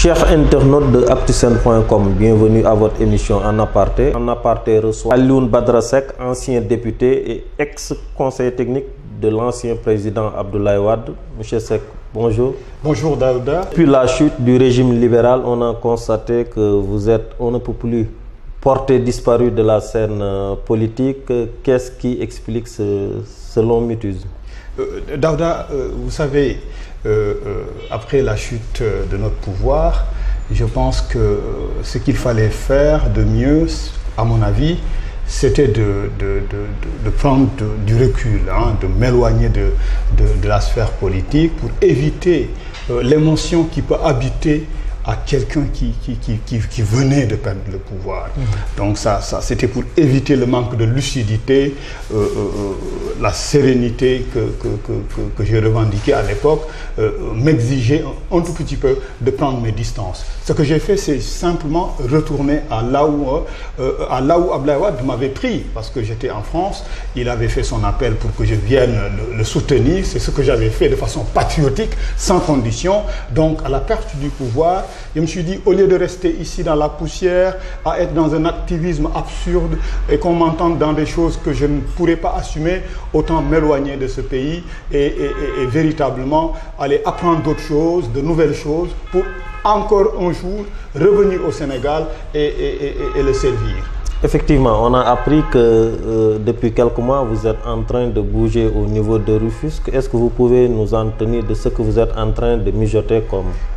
Chers internautes de Actusen.com, bienvenue à votre émission En Aparté. En Aparté reçoit Alioune Badara Seck, ancien député et ex-conseiller technique de l'ancien président Abdoulaye Wade. Monsieur Seck, bonjour. Bonjour Daouda. Depuis la chute du régime libéral, on a constaté que vous êtes, on ne peut plus porté disparu de la scène politique. Qu'est-ce qui explique ce long mutisme? Daouda, vous savez, après la chute de notre pouvoir, je pense que ce qu'il fallait faire de mieux, à mon avis, c'était de prendre du recul, de m'éloigner de la sphère politique pour éviter l'émotion qui peut habiter à quelqu'un qui venait de perdre le pouvoir. Donc ça c'était pour éviter le manque de lucidité, la sérénité que j'ai revendiquée à l'époque, m'exigeait un tout petit peu de prendre mes distances. Ce que j'ai fait, c'est simplement retourner à là où Abdoulaye Wade m'avait pris, parce que j'étais en France, il avait fait son appel pour que je vienne le soutenir, c'est ce que j'avais fait de façon patriotique, sans condition. Donc à la perte du pouvoir, je me suis dit, au lieu de rester ici dans la poussière, à être dans un activisme absurde et qu'on m'entende dans des choses que je ne pourrais pas assumer, autant m'éloigner de ce pays et véritablement aller apprendre d'autres choses, de nouvelles choses, pour encore un jour revenir au Sénégal et le servir. Effectivement, on a appris que depuis quelques mois, vous êtes en train de bouger au niveau de Rufisque. Est-ce que vous pouvez nous en tenir de ce que vous êtes en train de mijoter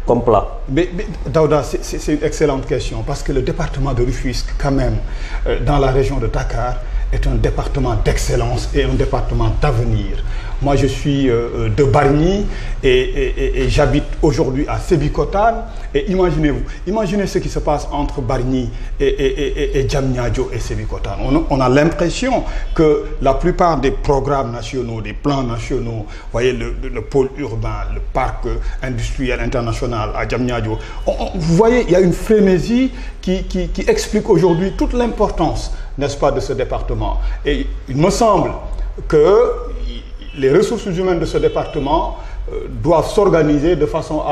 comme plat? Mais Daouda, c'est une excellente question, parce que le département de Rufisque, quand même, dans la région de Dakar, est un département d'excellence et un département d'avenir. Moi, je suis de Bargny et j'habite aujourd'hui à Sébikotane. Et imaginez-vous, imaginez ce qui se passe entre Bargny et Diamniadio et Sébikotane. On a l'impression que la plupart des programmes nationaux, des plans nationaux, vous voyez, le pôle urbain, le parc industriel international à Diamniadio, vous voyez, il y a une frénésie qui explique aujourd'hui toute l'importance, n'est-ce pas, de ce département. Et il me semble que les ressources humaines de ce département doivent s'organiser de façon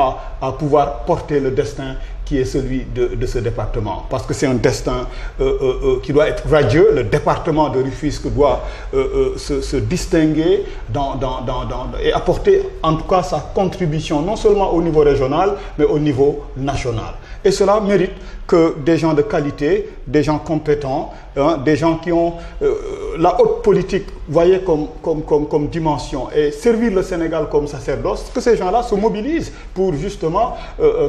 à pouvoir porter le destin qui est celui de ce département. Parce que c'est un destin qui doit être radieux. Le département de Rufisque doit se distinguer et apporter en tout cas sa contribution, non seulement au niveau régional, mais au niveau national. Et cela mérite que des gens de qualité, des gens compétents, des gens qui ont la haute politique, voyez, comme dimension, et servir le Sénégal comme sacerdoce, que ces gens-là se mobilisent pour justement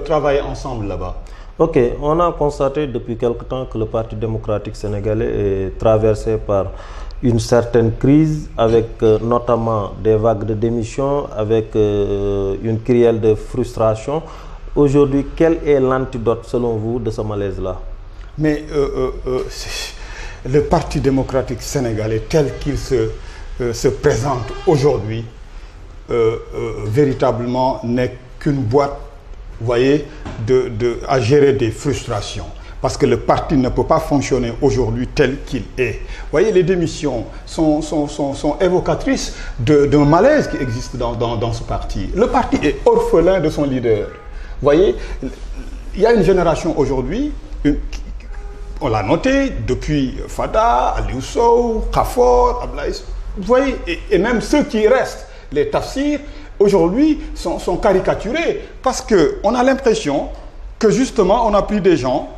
travailler ensemble là-bas. Ok, on a constaté depuis quelque temps que le Parti démocratique sénégalais est traversé par une certaine crise, avec notamment des vagues de démission, avec une crielle de frustration. Aujourd'hui, quel est l'antidote, selon vous, de ce malaise-là? Mais le Parti démocratique sénégalais, tel qu'il se présente aujourd'hui, véritablement n'est qu'une boîte, vous voyez, à gérer des frustrations. Parce que le parti ne peut pas fonctionner aujourd'hui tel qu'il est. Vous voyez, les démissions sont évocatrices d'un malaise qui existe dans ce parti. Le parti est orphelin de son leader. Vous voyez, il y a une génération aujourd'hui, on l'a noté, depuis Fada, Aliou Sow, Khafor, Ablaye, vous voyez, et même ceux qui restent, les tafsirs, aujourd'hui sont caricaturés, parce qu'on a l'impression que justement on a pris des gens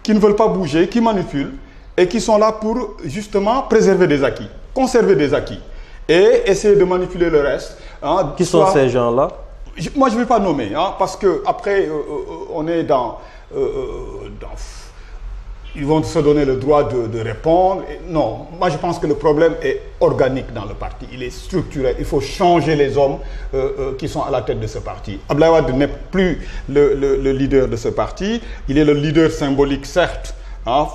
qui ne veulent pas bouger, qui manipulent, et qui sont là pour justement préserver des acquis, conserver des acquis, et essayer de manipuler le reste. Qui sont ces gens-là? Moi, je ne vais pas nommer, parce qu'après, on est ils vont se donner le droit de répondre. Non, moi, je pense que le problème est organique dans le parti. Il est structurel. Il faut changer les hommes qui sont à la tête de ce parti. Abdoulaye Wade n'est plus le leader de ce parti. Il est le leader symbolique, certes,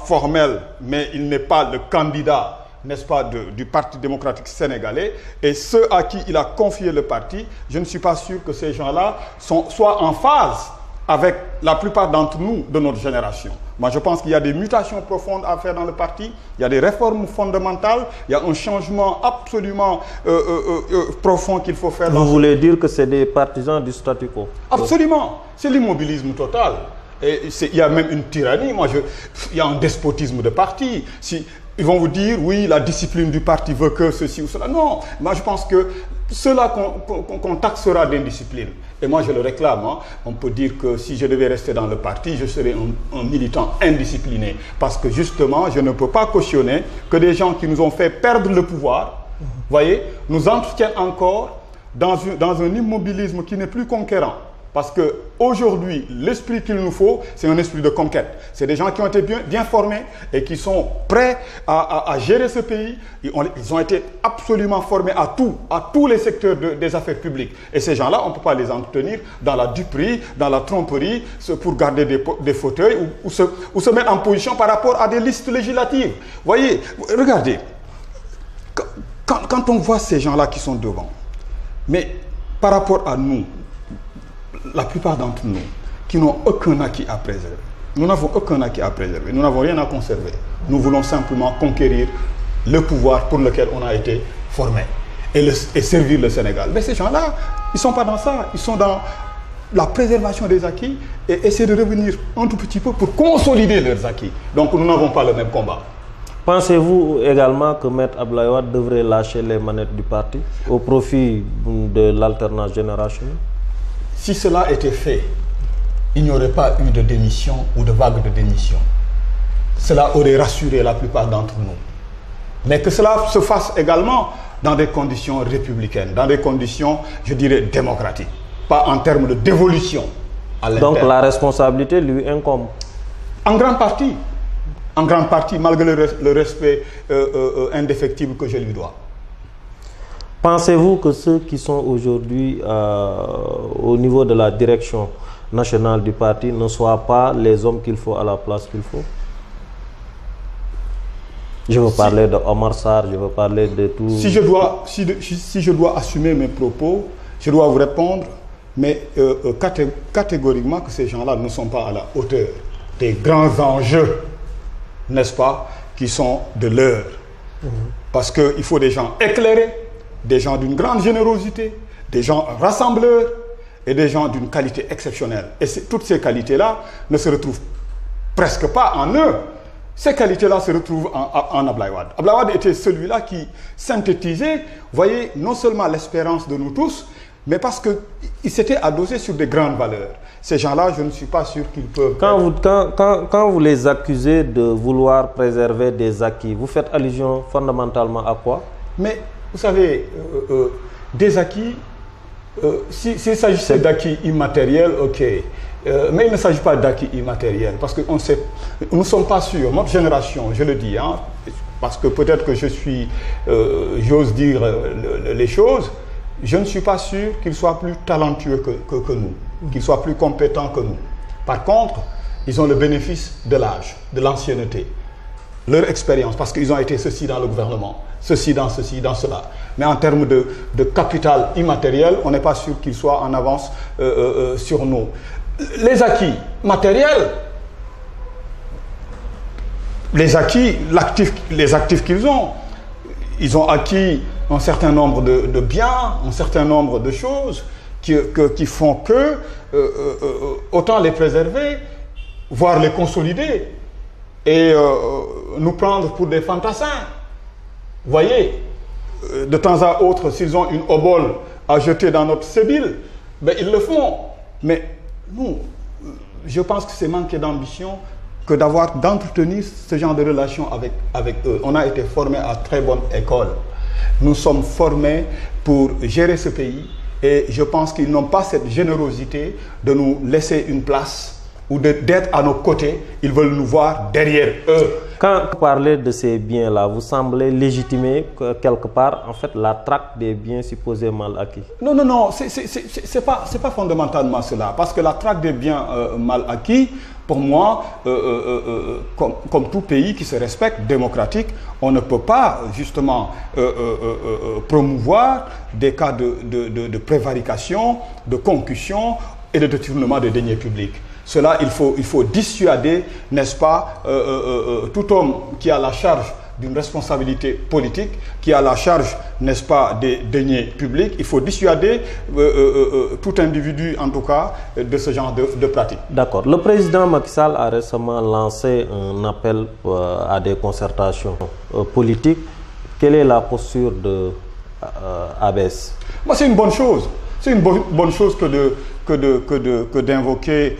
formel, mais il n'est pas le candidat, n'est-ce pas, du Parti démocratique sénégalais. Et ceux à qui il a confié le parti, je ne suis pas sûr que ces gens-là soient en phase avec la plupart d'entre nous de notre génération. Moi, je pense qu'il y a des mutations profondes à faire dans le parti, il y a des réformes fondamentales, il y a un changement absolument profond qu'il faut faire. Vous voulez dire que c'est des partisans du statu quo? Absolument. C'est l'immobilisme total. Et il y a même une tyrannie. Il y a un despotisme de parti. Si, ils vont vous dire, oui, la discipline du parti veut que ceci ou cela. Non, moi je pense que ceux-là qu'on taxera d'indiscipline, et moi je le réclame, hein, on peut dire que si je devais rester dans le parti, je serais un militant indiscipliné. Parce que justement, je ne peux pas cautionner que des gens qui nous ont fait perdre le pouvoir, voyez, nous entretiennent encore dans un immobilisme qui n'est plus conquérant. Parce qu'aujourd'hui, l'esprit qu'il nous faut, c'est un esprit de conquête. C'est des gens qui ont été bien formés et qui sont prêts à gérer ce pays. Ils ont été absolument formés à tous les secteurs des affaires publiques. Et ces gens-là, on ne peut pas les entretenir dans la duperie, dans la tromperie, pour garder des fauteuils ou se mettre en position par rapport à des listes législatives. Voyez, regardez, quand on voit ces gens-là qui sont devant, mais par rapport à nous, la plupart d'entre nous, qui n'ont aucun acquis à préserver. Nous n'avons aucun acquis à préserver. Nous n'avons rien à conserver. Nous voulons simplement conquérir le pouvoir pour lequel on a été formé et servir le Sénégal. Mais ces gens-là, ils ne sont pas dans ça. Ils sont dans la préservation des acquis et essayer de revenir un tout petit peu pour consolider leurs acquis. Donc nous n'avons pas le même combat. Pensez-vous également que Maître Abdoulaye Wade devrait lâcher les manettes du parti au profit de l'alternance générationnelle? Si cela était fait, il n'y aurait pas eu de démission ou de vague de démission. Cela aurait rassuré la plupart d'entre nous. Mais que cela se fasse également dans des conditions républicaines, dans des conditions, je dirais, démocratiques. Pas en termes de dévolution à l'interne. Donc la responsabilité lui incombe? En grande partie, malgré le respect indéfectible que je lui dois. Pensez-vous que ceux qui sont aujourd'hui au niveau de la direction nationale du parti ne soient pas les hommes qu'il faut à la place qu'il faut? Je veux parler de Omar Sarr, je veux parler de tout... Si je dois assumer mes propos, je dois vous répondre, mais catégoriquement que ces gens-là ne sont pas à la hauteur des grands enjeux, n'est-ce pas, qui sont de l'heure. Parce qu'il faut des gens éclairés, des gens d'une grande générosité, des gens rassembleurs et des gens d'une qualité exceptionnelle. Et toutes ces qualités-là ne se retrouvent presque pas en eux. Ces qualités-là se retrouvent en Abdoulaye Wade. Abdoulaye Wade était celui-là qui synthétisait, vous voyez, non seulement l'espérance de nous tous, mais parce qu'il s'était adossé sur des grandes valeurs. Ces gens-là, je ne suis pas sûr qu'ils peuvent... Quand vous les accusez de vouloir préserver des acquis, vous faites allusion fondamentalement à quoi? Mais vous savez, des acquis, s'il s'agissait d'acquis immatériels, ok. Mais il ne s'agit pas d'acquis immatériels, parce que nous ne sommes pas sûrs. Notre génération, je le dis, hein, parce que peut-être que j'ose dire les choses, je ne suis pas sûr qu'ils soient plus talentueux que nous, qu'ils soient plus compétents que nous. Par contre, ils ont le bénéfice de l'âge, de l'ancienneté, leur expérience, parce qu'ils ont été ceci dans le gouvernement, ceci, dans cela. Mais en termes de capital immatériel, on n'est pas sûr qu'ils soient en avance sur nous. Les acquis matériels, les actifs qu'ils ont, ils ont acquis un certain nombre de biens, un certain nombre de choses qui font que autant les préserver, voire les consolider et nous prendre pour des fantassins. Vous voyez, de temps à autre, s'ils ont une obole à jeter dans notre sébile, ben, ils le font. Mais nous, je pense que c'est manquer d'ambition que d'entretenir ce genre de relation avec eux. On a été formés à très bonne école. Nous sommes formés pour gérer ce pays et je pense qu'ils n'ont pas cette générosité de nous laisser une place ou d'être à nos côtés. Ils veulent nous voir derrière eux. Quand vous parlez de ces biens-là, vous semblez légitimer quelque part en fait la traque des biens supposés mal acquis. Non, non, non, c'est pas fondamentalement cela. Parce que la traque des biens mal acquis, pour moi, comme tout pays qui se respecte, démocratique, on ne peut pas justement promouvoir des cas de prévarication, de concussion et de détournement des deniers publics. Cela, il faut dissuader, n'est-ce pas, tout homme qui a la charge d'une responsabilité politique qui a la charge, n'est-ce pas, des deniers publics. Il faut dissuader tout individu, en tout cas, de ce genre de pratique. D'accord. Le président Macky Sall a récemment lancé un appel à des concertations politiques. Quelle est la posture de ABS? Moi, c'est une bonne chose. C'est une bonne chose que d'invoquer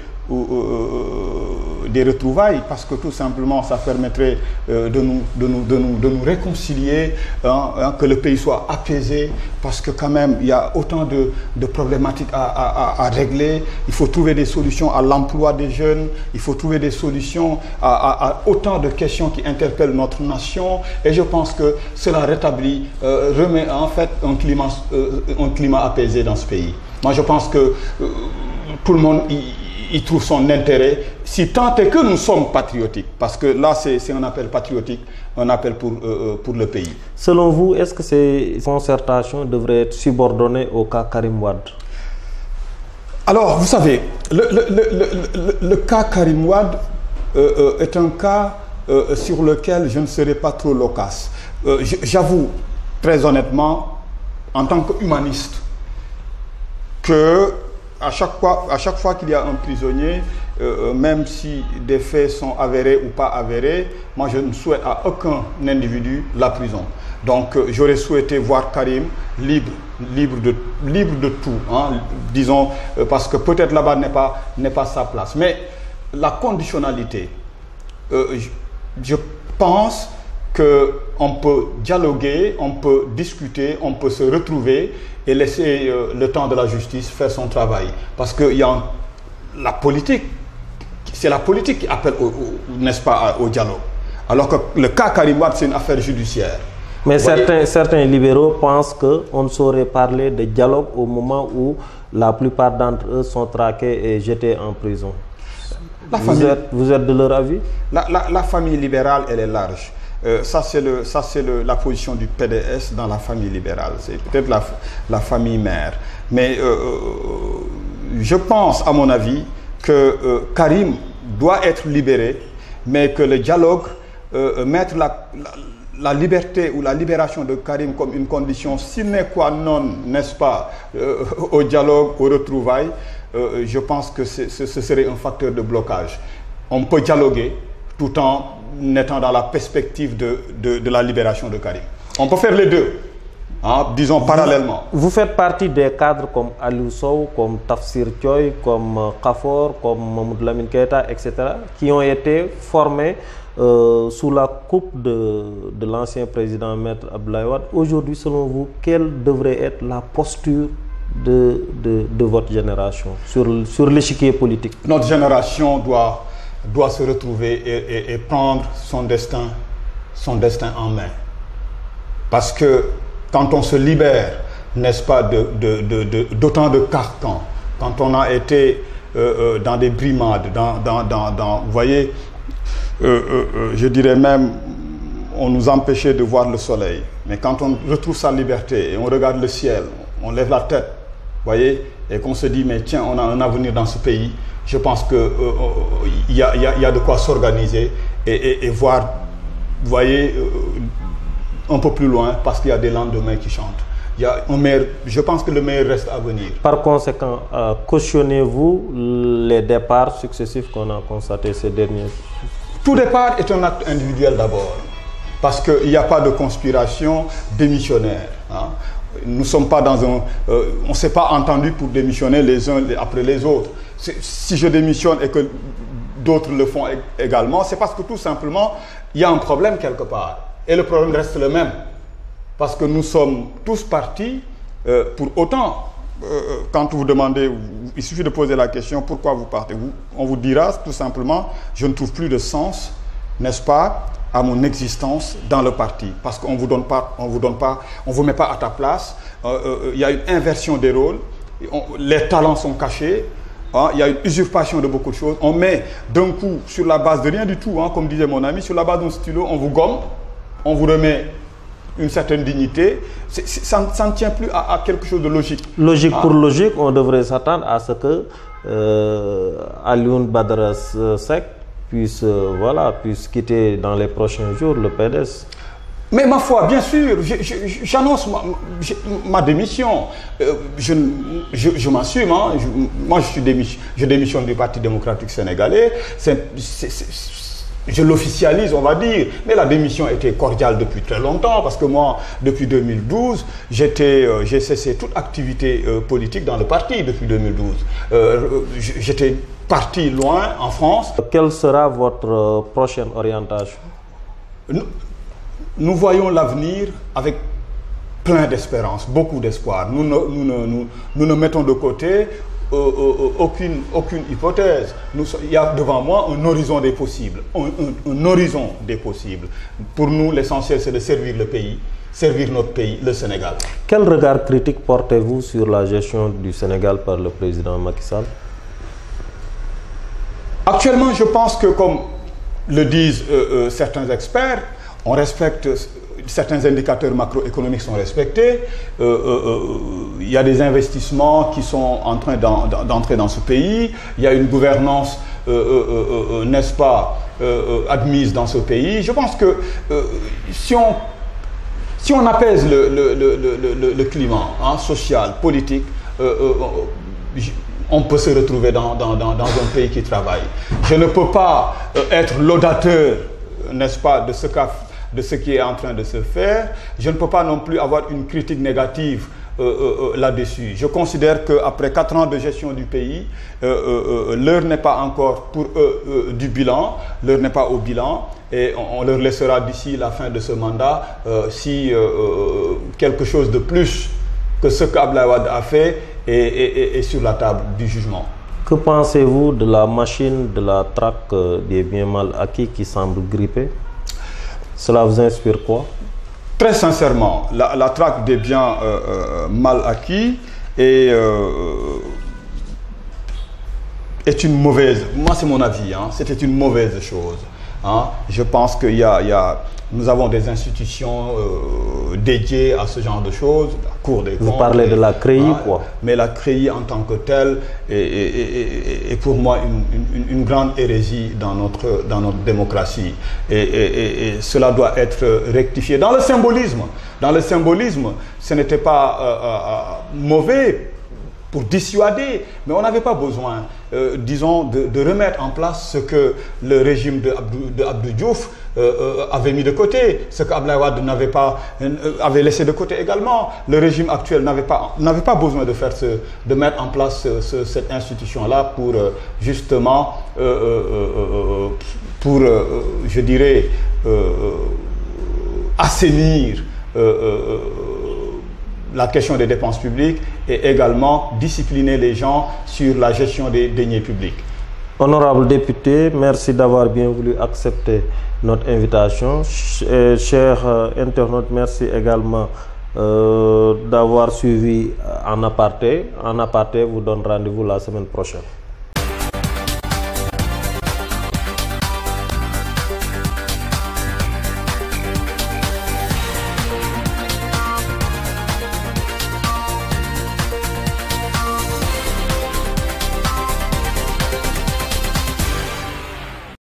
des retrouvailles, parce que tout simplement ça permettrait de nous réconcilier, que le pays soit apaisé, parce que quand même il y a autant de problématiques à régler. Il faut trouver des solutions à l'emploi des jeunes, il faut trouver des solutions à autant de questions qui interpellent notre nation, et je pense que cela rétablit, remet en fait un climat apaisé dans ce pays. Moi je pense que tout le monde il trouve son intérêt, si tant est que nous sommes patriotiques, parce que là c'est un appel patriotique, un appel pour le pays. Selon vous, est-ce que ces concertations devraient être subordonnées au cas Karim Wade? Alors, vous savez, le cas Karim Wade est un cas sur lequel je ne serai pas trop loquace. J'avoue très honnêtement, en tant qu'humaniste, que à chaque fois qu'il y a un prisonnier, même si des faits sont avérés ou pas avérés, moi je ne souhaite à aucun individu la prison. Donc j'aurais souhaité voir Karim libre de tout, hein, disons, parce que peut-être là-bas n'est pas sa place. Mais la conditionnalité, je pense qu'on peut dialoguer, on peut discuter, on peut se retrouver et laisser le temps de la justice faire son travail. Parce que la politique, c'est la politique qui appelle, n'est-ce pas, au dialogue. Alors que le cas Karim Wade, c'est une affaire judiciaire. Mais certains libéraux pensent qu'on ne saurait parler de dialogue au moment où la plupart d'entre eux sont traqués et jetés en prison. Vous êtes de leur avis? La famille libérale, elle est large. Ça c'est la position du PDS dans la famille libérale. C'est peut-être la famille mère. Mais je pense, à mon avis, que Karim doit être libéré, mais que le dialogue, mettre la liberté ou la libération de Karim comme une condition sine qua non, n'est-ce pas, au dialogue, aux retrouvailles, je pense que ce serait un facteur de blocage. On peut dialoguer tout en étant dans la perspective de la libération de Karim. On peut faire les deux, hein, disons parallèlement. Vous faites partie des cadres comme Aliou Sow, comme Tafsir Thioye, comme Khafor, comme Mamadou Lamine Keita, etc., qui ont été formés sous la coupe de l'ancien président Maître Abdoulaye Wade. Aujourd'hui, selon vous, quelle devrait être la posture de votre génération sur l'échiquier politique? Notre génération doit se retrouver et prendre son destin en main. Parce que quand on se libère, n'est-ce pas, d'autant de carcans, quand on a été dans des brimades, vous voyez, je dirais même, on nous empêchait de voir le soleil. Mais quand on retrouve sa liberté et on regarde le ciel, on lève la tête, vous voyez, et qu'on se dit, mais tiens, on a un avenir dans ce pays, je pense qu'il y a de quoi s'organiser et voir, vous voyez, un peu plus loin, parce qu'il y a des lendemains qui chantent. Je pense que le meilleur reste à venir. Par conséquent, cautionnez-vous les départs successifs qu'on a constatés ces derniers? Tout départ est un acte individuel d'abord, parce qu'il n'y a pas de conspiration démissionnaire. Hein. Nous ne sommes pas dans on ne s'est pas entendu pour démissionner les uns après les autres. Si je démissionne et que d'autres le font également, c'est parce que tout simplement, il y a un problème quelque part. Et le problème reste le même. Parce que nous sommes tous partis pour autant. Quand vous demandez, il suffit de poser la question, pourquoi vous partez? On vous dira tout simplement, je ne trouve plus de sens, n'est-ce pas, à mon existence dans le parti. Parce qu'on ne vous donne pas, on vous met pas à ta place. Il y a une inversion des rôles. Les talents sont cachés. Hein, il y a une usurpation de beaucoup de choses. On met d'un coup, sur la base de rien du tout, hein, comme disait mon ami, sur la base d'un stylo, on vous gomme, on vous remet une certaine dignité. Ça ne tient plus à quelque chose de logique. Logique pour logique, on devrait s'attendre à ce que Alioune Badara Seck puisse quitter dans les prochains jours le PDS. Mais ma foi, bien sûr, j'annonce ma démission. Je m'assume. Hein. Moi, je démissionne du Parti démocratique sénégalais. Je l'officialise, on va dire. Mais la démission était cordiale depuis très longtemps, parce que moi, depuis 2012, j'ai cessé toute activité politique dans le parti depuis 2012. J'étais parti loin, en France. Quelle sera votre prochaine orientation? Nous voyons l'avenir avec plein d'espérance, beaucoup d'espoir. Nous ne mettons de côté aucune hypothèse. Il y a devant moi un horizon des possibles. Un horizon des possibles. Pour nous, l'essentiel, c'est de servir le pays, servir notre pays, le Sénégal. Quel regard critique portez-vous sur la gestion du Sénégal par le président Macky Sall? Actuellement, je pense que, comme le disent certains experts, on respecte, certains indicateurs macroéconomiques sont respectés, il y a des investissements qui sont en train d'entrer dans ce pays, il y a une gouvernance, n'est-ce pas, admise dans ce pays. Je pense que si on apaise le climat social, politique, on peut se retrouver dans un pays qui travaille. Je ne peux pas être laudateur, n'est-ce pas, de ce qui est en train de se faire. Je ne peux pas non plus avoir une critique négative là-dessus. Je considère qu'après 4 ans de gestion du pays, l'heure n'est pas encore pour eux du bilan, l'heure n'est pas au bilan, et on leur laissera d'ici la fin de ce mandat si quelque chose de plus que ce qu'Abdoulaye Wade a fait est sur la table du jugement. Que pensez-vous de la machine de la traque des biens mal acquis qui semble gripper? Cela vous inspire quoi? Très sincèrement, la traque des biens mal acquis est une mauvaise... Moi, c'est mon avis. Hein, c'était une mauvaise chose. Hein. Je pense que nous avons des institutions dédiées à ce genre de choses, la Cour des comptes. Vous parlez de la CREI, quoi. Mais la CREI en tant que telle est pour moi une grande hérésie dans notre démocratie. Et cela doit être rectifié. Dans le symbolisme, ce n'était pas mauvais pour dissuader, mais on n'avait pas besoin, disons, de remettre en place ce que le régime de Abdou Diouf avait mis de côté, ce qu'Abdoulaye Wade avait laissé de côté également. Le régime actuel n'avait pas besoin de mettre en place cette institution-là pour justement, je dirais, assainir la question des dépenses publiques et également discipliner les gens sur la gestion des deniers publics. Honorable député, merci d'avoir bien voulu accepter notre invitation. Chers internautes, merci également d'avoir suivi En Aparté. En Aparté vous donne rendez-vous la semaine prochaine.